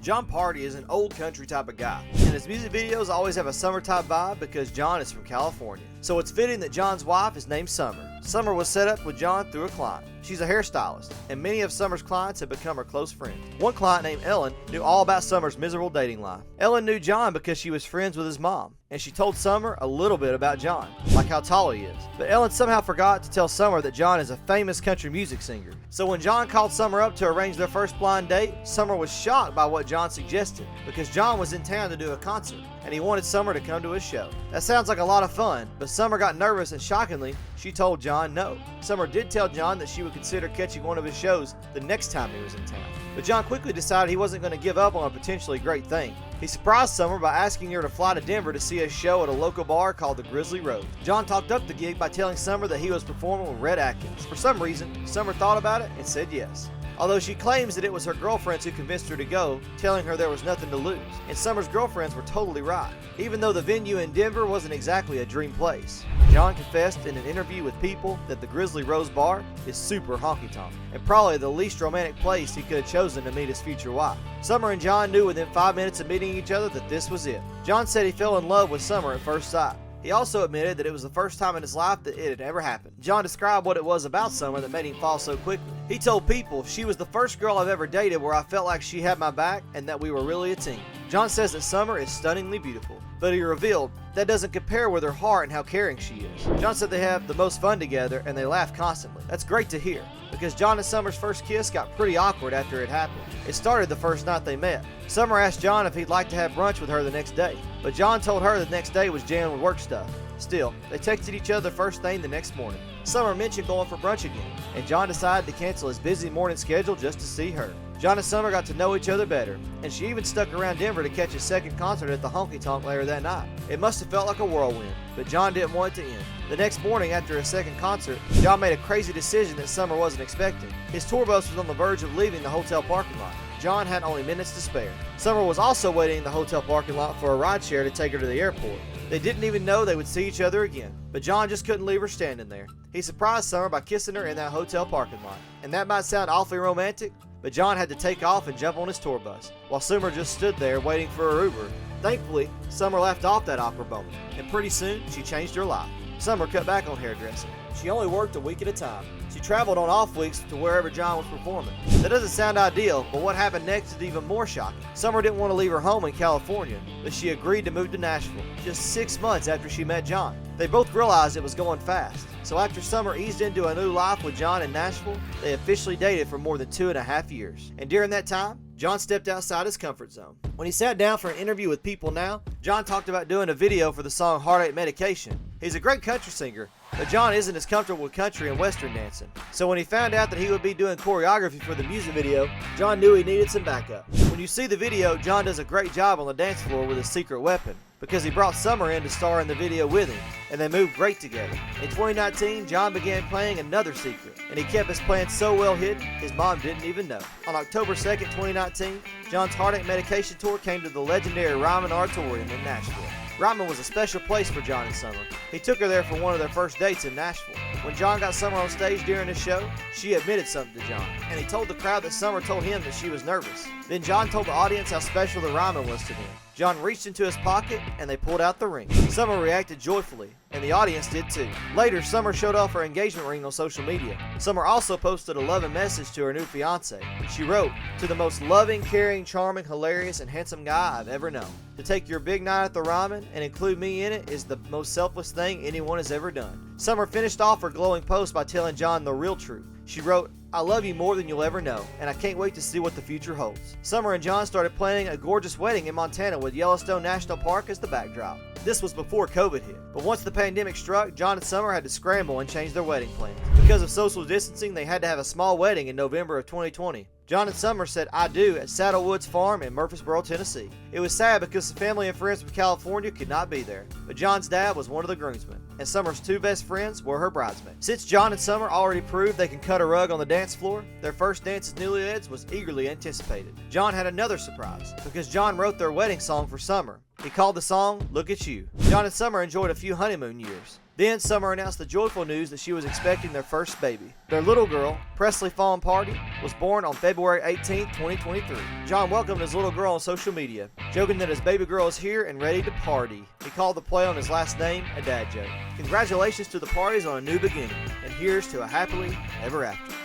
Jon Pardi is an old country type of guy, and his music videos always have a summertime vibe because Jon is from California. So it's fitting that Jon's wife is named Summer. Summer was set up with Jon through a client. She's a hairstylist, and many of Summer's clients have become her close friends. One client named Ellen knew all about Summer's miserable dating life. Ellen knew Jon because she was friends with his mom, and she told Summer a little bit about Jon, like how tall he is. But Ellen somehow forgot to tell Summer that Jon is a famous country music singer. So when Jon called Summer up to arrange their first blind date, Summer was shocked by what Jon suggested, because Jon was in town to do a concert, and he wanted Summer to come to his show. That sounds like a lot of fun, but Summer got nervous, and shockingly, she told Jon no. Summer did tell Jon that she would consider catching one of his shows the next time he was in town. But Jon quickly decided he wasn't going to give up on a potentially great thing. He surprised Summer by asking her to fly to Denver to see a show at a local bar called the Grizzly Road. Jon talked up the gig by telling Summer that he was performing with Red Atkins. For some reason, Summer thought about it and said yes. Although she claims that it was her girlfriends who convinced her to go, telling her there was nothing to lose. And Summer's girlfriends were totally right, even though the venue in Denver wasn't exactly a dream place. Jon confessed in an interview with People that the Grizzly Rose Bar is super honky-tonk, and probably the least romantic place he could have chosen to meet his future wife. Summer and Jon knew within 5 minutes of meeting each other that this was it. Jon said he fell in love with Summer at first sight. He also admitted that it was the first time in his life that it had ever happened. Jon described what it was about Summer that made him fall so quickly. He told People, "She was the first girl I've ever dated where I felt like she had my back and that we were really a team." Jon says that Summer is stunningly beautiful, but he revealed that doesn't compare with her heart and how caring she is. Jon said they have the most fun together and they laugh constantly. That's great to hear, because Jon and Summer's first kiss got pretty awkward after it happened. It started the first night they met. Summer asked Jon if he'd like to have brunch with her the next day, but Jon told her the next day was jammed with work stuff. Still, they texted each other first thing the next morning. Summer mentioned going for brunch again, and Jon decided to cancel his busy morning schedule just to see her. Jon and Summer got to know each other better, and she even stuck around Denver to catch his second concert at the Honky Tonk later that night. It must have felt like a whirlwind, but Jon didn't want it to end. The next morning after his second concert, Jon made a crazy decision that Summer wasn't expecting. His tour bus was on the verge of leaving the hotel parking lot. Jon had only minutes to spare. Summer was also waiting in the hotel parking lot for a rideshare to take her to the airport. They didn't even know they would see each other again, but Jon just couldn't leave her standing there. He surprised Summer by kissing her in that hotel parking lot. And that might sound awfully romantic, but Jon had to take off and jump on his tour bus, while Summer just stood there waiting for her Uber. Thankfully, Summer laughed off that awkward moment, and pretty soon she changed her life. Summer cut back on hairdressing. She only worked a week at a time. She traveled on off weeks to wherever Jon was performing. That doesn't sound ideal, but what happened next is even more shocking. Summer didn't want to leave her home in California, but she agreed to move to Nashville, just 6 months after she met Jon. They both realized it was going fast, so after Summer eased into a new life with Jon in Nashville, they officially dated for more than 2.5 years. And during that time, Jon stepped outside his comfort zone. When he sat down for an interview with People Now, Jon talked about doing a video for the song Heartache Medication. He's a great country singer, but Jon isn't as comfortable with country and western dancing. So when he found out that he would be doing choreography for the music video, Jon knew he needed some backup. When you see the video, Jon does a great job on the dance floor with his secret weapon, because he brought Summer in to star in the video with him, and they moved great together. In 2019, Jon began playing another secret, and he kept his plan so well hidden, his mom didn't even know. On October 2nd, 2019, Jon's Heartache Medication tour came to the legendary Ryman Auditorium in Nashville. Ryman was a special place for Jon and Summer. He took her there for one of their first dates in Nashville. When Jon got Summer on stage during his show, she admitted something to Jon, and he told the crowd that Summer told him that she was nervous. Then Jon told the audience how special the Ryman was to them. Jon reached into his pocket and they pulled out the ring. Summer reacted joyfully, and the audience did too. Later, Summer showed off her engagement ring on social media. Summer also posted a loving message to her new fiance. She wrote, "To the most loving, caring, charming, hilarious, and handsome guy I've ever known. To take your big night at the Ryman and include me in it is the most selfless thing anyone has ever done." Summer finished off her glowing post by telling Jon the real truth. She wrote, "I love you more than you'll ever know, and I can't wait to see what the future holds." Summer and Jon started planning a gorgeous wedding in Montana with Yellowstone National Park as the backdrop. This was before COVID hit, but once the pandemic struck, Jon and Summer had to scramble and change their wedding plans. Because of social distancing, they had to have a small wedding in November of 2020. Jon and Summer said "I do" at Saddlewoods Farm in Murfreesboro, Tennessee. It was sad because the family and friends from California could not be there, but Jon's dad was one of the groomsmen, and Summer's two best friends were her bridesmaids. Since Jon and Summer already proved they can cut a rug on the dance floor, their first dance as newlyweds was eagerly anticipated. Jon had another surprise, because Jon wrote their wedding song for Summer. He called the song Look at You. Jon and Summer enjoyed a few honeymoon years. Then Summer announced the joyful news that she was expecting their first baby. Their little girl, Presley Fawn Pardi, was born on February 18, 2023. Jon welcomed his little girl on social media, joking that his baby girl is here and ready to party. He called the play on his last name a dad joke. Congratulations to the Pardis on a new beginning, and here's to a happily ever after.